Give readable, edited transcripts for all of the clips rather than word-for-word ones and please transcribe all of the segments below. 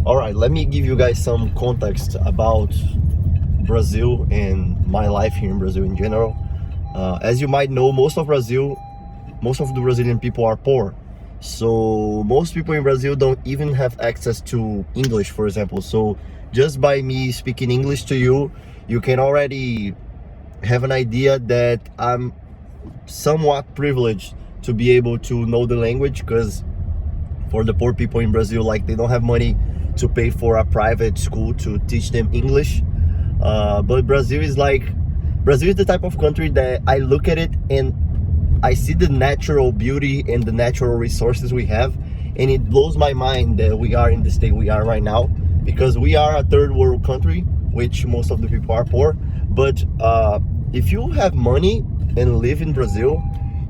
Alright, let me give you guys some context about Brazil and my life here in Brazil in general. As you might know, most of the Brazilian people are poor. So most people in Brazil don't even have access to English, for example. So just by me speaking English to you, you can already have an idea that I'm somewhat privileged to be able to know the language, because for the poor people in Brazil, like, they don't have money to pay for a private school to teach them English. But Brazil is the type of country that I look at it and I see the natural beauty and the natural resources we have, and it blows my mind that we are in the state we are right now, because we are a third world country, which most of the people are poor. But if you have money and live in Brazil,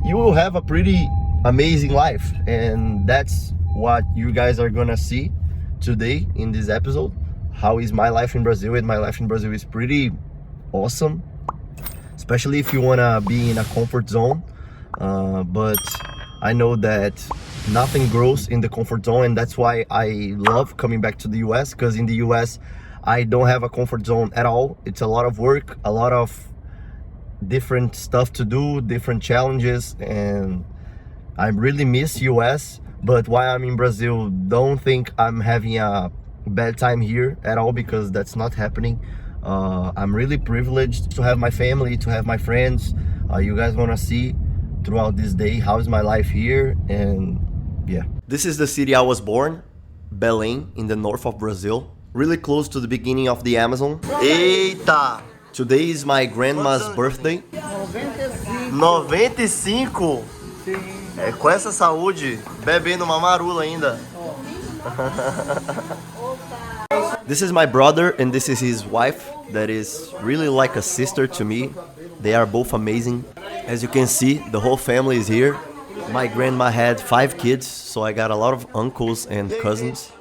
you will have a pretty amazing life, and that's what you guys are gonna see today in this episode. How is my life in Brazil? And my life in Brazil is pretty awesome, especially if you wanna be in a comfort zone. But I know that nothing grows in the comfort zone, and that's why I love coming back to the US, because in the US I don't have a comfort zone at all. It's a lot of work, a lot of different stuff to do, different challenges, and I really miss US. But while I'm in Brazil, don't think I'm having a bad time here at all, because that's not happening. I'm really privileged to have my family, to have my friends. You guys wanna see throughout this day how is my life here, and yeah. This is the city I was born, Belém, in the north of Brazil, really close to the beginning of the Amazon. Eita! Today is my grandma's birthday. 95? É, com essa saúde, bebendo uma marula ainda. This is my brother, and this is his wife, that is really like a sister to me. They are both amazing. As you can see, the whole family is here. My grandma had 5 kids, so I got a lot of uncles and cousins.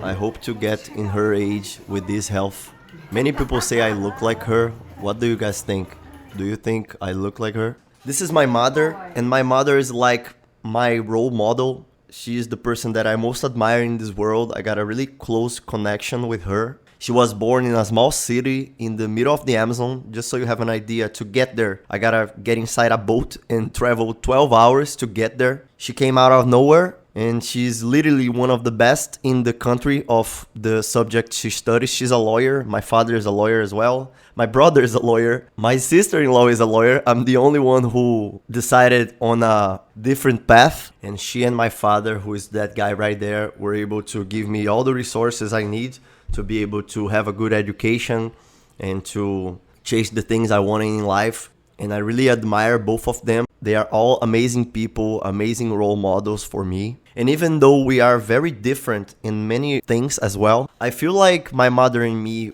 I hope to get in her age with this health. Many people say I look like her. What do you guys think? Do you think I look like her? This is my mother, and my mother is like my role model. She is the person that I most admire in this world. I got a really close connection with her. She was born in a small city in the middle of the Amazon. Just so you have an idea, to get there, I gotta get inside a boat and travel 12 hours to get there. She came out of nowhere, and she's literally one of the best in the country of the subject she studies. She's a lawyer. My father is a lawyer as well. My brother is a lawyer. My sister-in-law is a lawyer. I'm the only one who decided on a different path. And she and my father, who is that guy right there, were able to give me all the resources I need to be able to have a good education and to chase the things I wanted in life. And I really admire both of them. They are all amazing people, amazing role models for me. And even though we are very different in many things as well, I feel like my mother and me,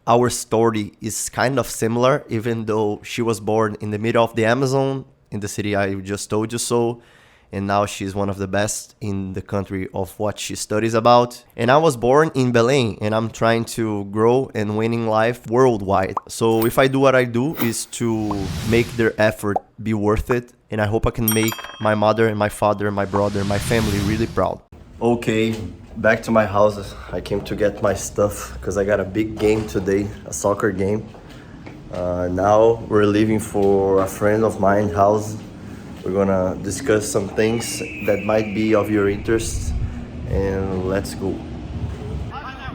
our story is kind of similar, even though she was born in the middle of the Amazon, in the city I just told you so. And now she's one of the best in the country of what she studies about. And I was born in Belém, and I'm trying to grow and win in life worldwide. So if I do what I do, is to make their effort be worth it. And I hope I can make my mother and my father and my brother and my family really proud. Okay, back to my house. I came to get my stuff because I got a big game today, a soccer game. Now we're leaving for a friend of mine's house. We're gonna discuss some things that might be of your interest, and let's go.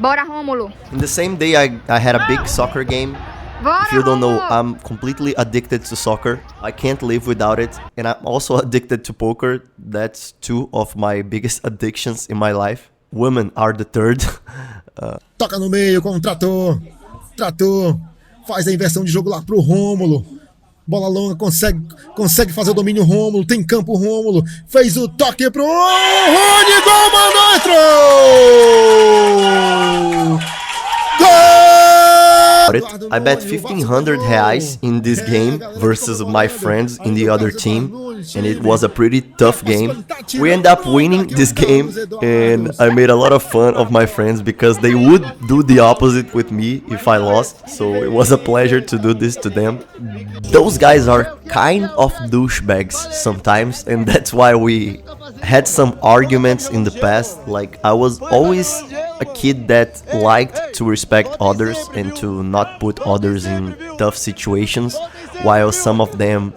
Bora, Rômulo. In the same day, I had a big soccer game. Bora, If you don't know, Rômulo. I'm completely addicted to soccer. I can't live without it. And I'm also addicted to poker. That's 2 of my biggest addictions in my life. Women are the third. Toca no meio com o trator. Trator. Faz a inversão de jogo lá pro Rômulo. Bola longa, consegue fazer o domínio Rômulo. Tem campo Rômulo. Fez o toque pro Rony. Gol, mandou, entrou! Gol! Eduardo I bet 1500 reais in this game versus my friends in the other team, and it was a pretty tough game. We ended up winning this game, and I made a lot of fun of my friends because they would do the opposite with me if I lost, so it was a pleasure to do this to them. Those guys are kind of douchebags sometimes, and that's why we had some arguments in the past. Like, I was always a kid that liked to respect others and to not put others in tough situations, while some of them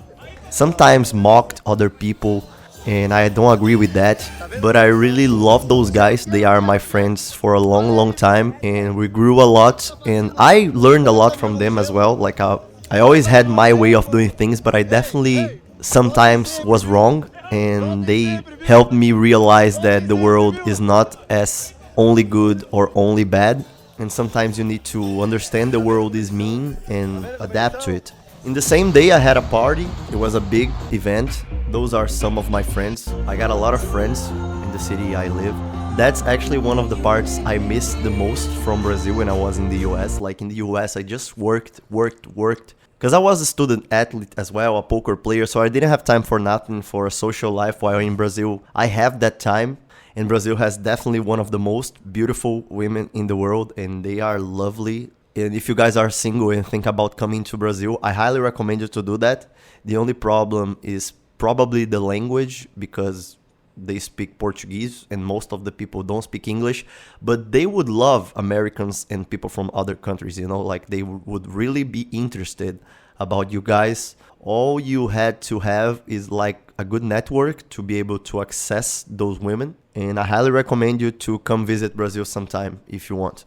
sometimes mocked other people, and I don't agree with that. But I really love those guys. They are my friends for a long time, and we grew a lot, and I learned a lot from them as well. Like, I always had my way of doing things, but I definitely sometimes was wrong, and they helped me realize that the world is not as only good or only bad, and sometimes you need to understand the world is mean and adapt to it. In the same day I had a party. It was a big event. Those are some of my friends. I got a lot of friends in the city I live. That's actually one of the parts I missed the most from Brazil when I was in the US. Like, in the US I just worked because I was a student athlete as well, a poker player, so I didn't have time for nothing, for a social life, while in Brazil I have that time. And Brazil has definitely one of the most beautiful women in the world, and they are lovely. And if you guys are single and think about coming to Brazil, I highly recommend you to do that. The only problem is probably the language, because they speak Portuguese and most of the people don't speak English, but they would love Americans and people from other countries, you know, like they would really be interested about you guys. All you had to have is like a good network to be able to access those women, and I highly recommend you to come visit Brazil sometime if you want.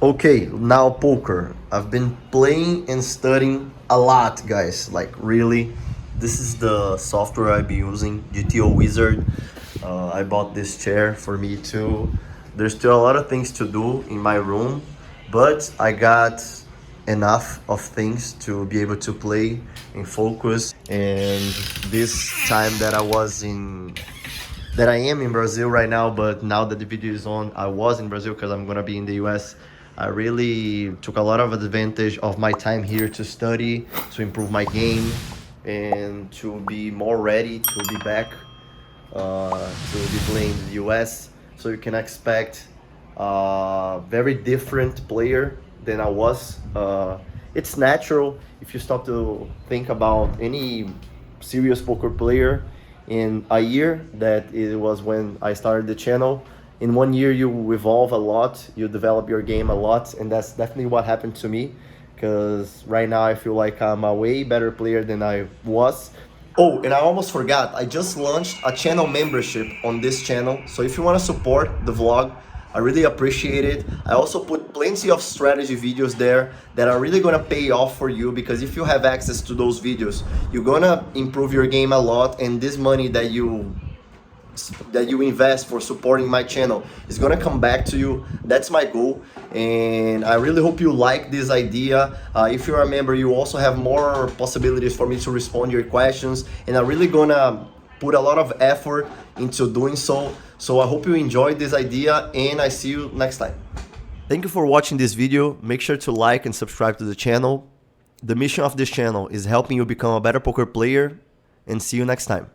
Okay, now poker. I've been playing and studying a lot, guys, like really. This is the software I've been using, GTO Wizard. I bought this chair for me too. There's still a lot of things to do in my room, but I got enough of things to be able to play and focus. And this time that I am in Brazil right now, but now that the video is on, I was in Brazil because I'm gonna be in the US. I really took a lot of advantage of my time here to study, to improve my game, and to be more ready to be back to be playing in the US. So you can expect a very different player than I was. It's natural if you stop to think about any serious poker player in a year, that it was when I started the channel. In 1 year you evolve a lot, you develop your game a lot, and that's definitely what happened to me, because right now I feel like I'm a way better player than I was. Oh, and I almost forgot, I just launched a channel membership on this channel, so if you want to support the vlog, I really appreciate it. I also put plenty of strategy videos there that are really gonna pay off for you, because if you have access to those videos, you're gonna improve your game a lot, and this money that you invest for supporting my channel is gonna come back to you. That's my goal, and I really hope you like this idea. If you're a member, you also have more possibilities for me to respond to your questions, and I'm really gonna put a lot of effort into doing so. So I hope you enjoyed this idea, and I see you next time. Thank you for watching this video. Make sure to like and subscribe to the channel. The mission of this channel is helping you become a better poker player, and see you next time.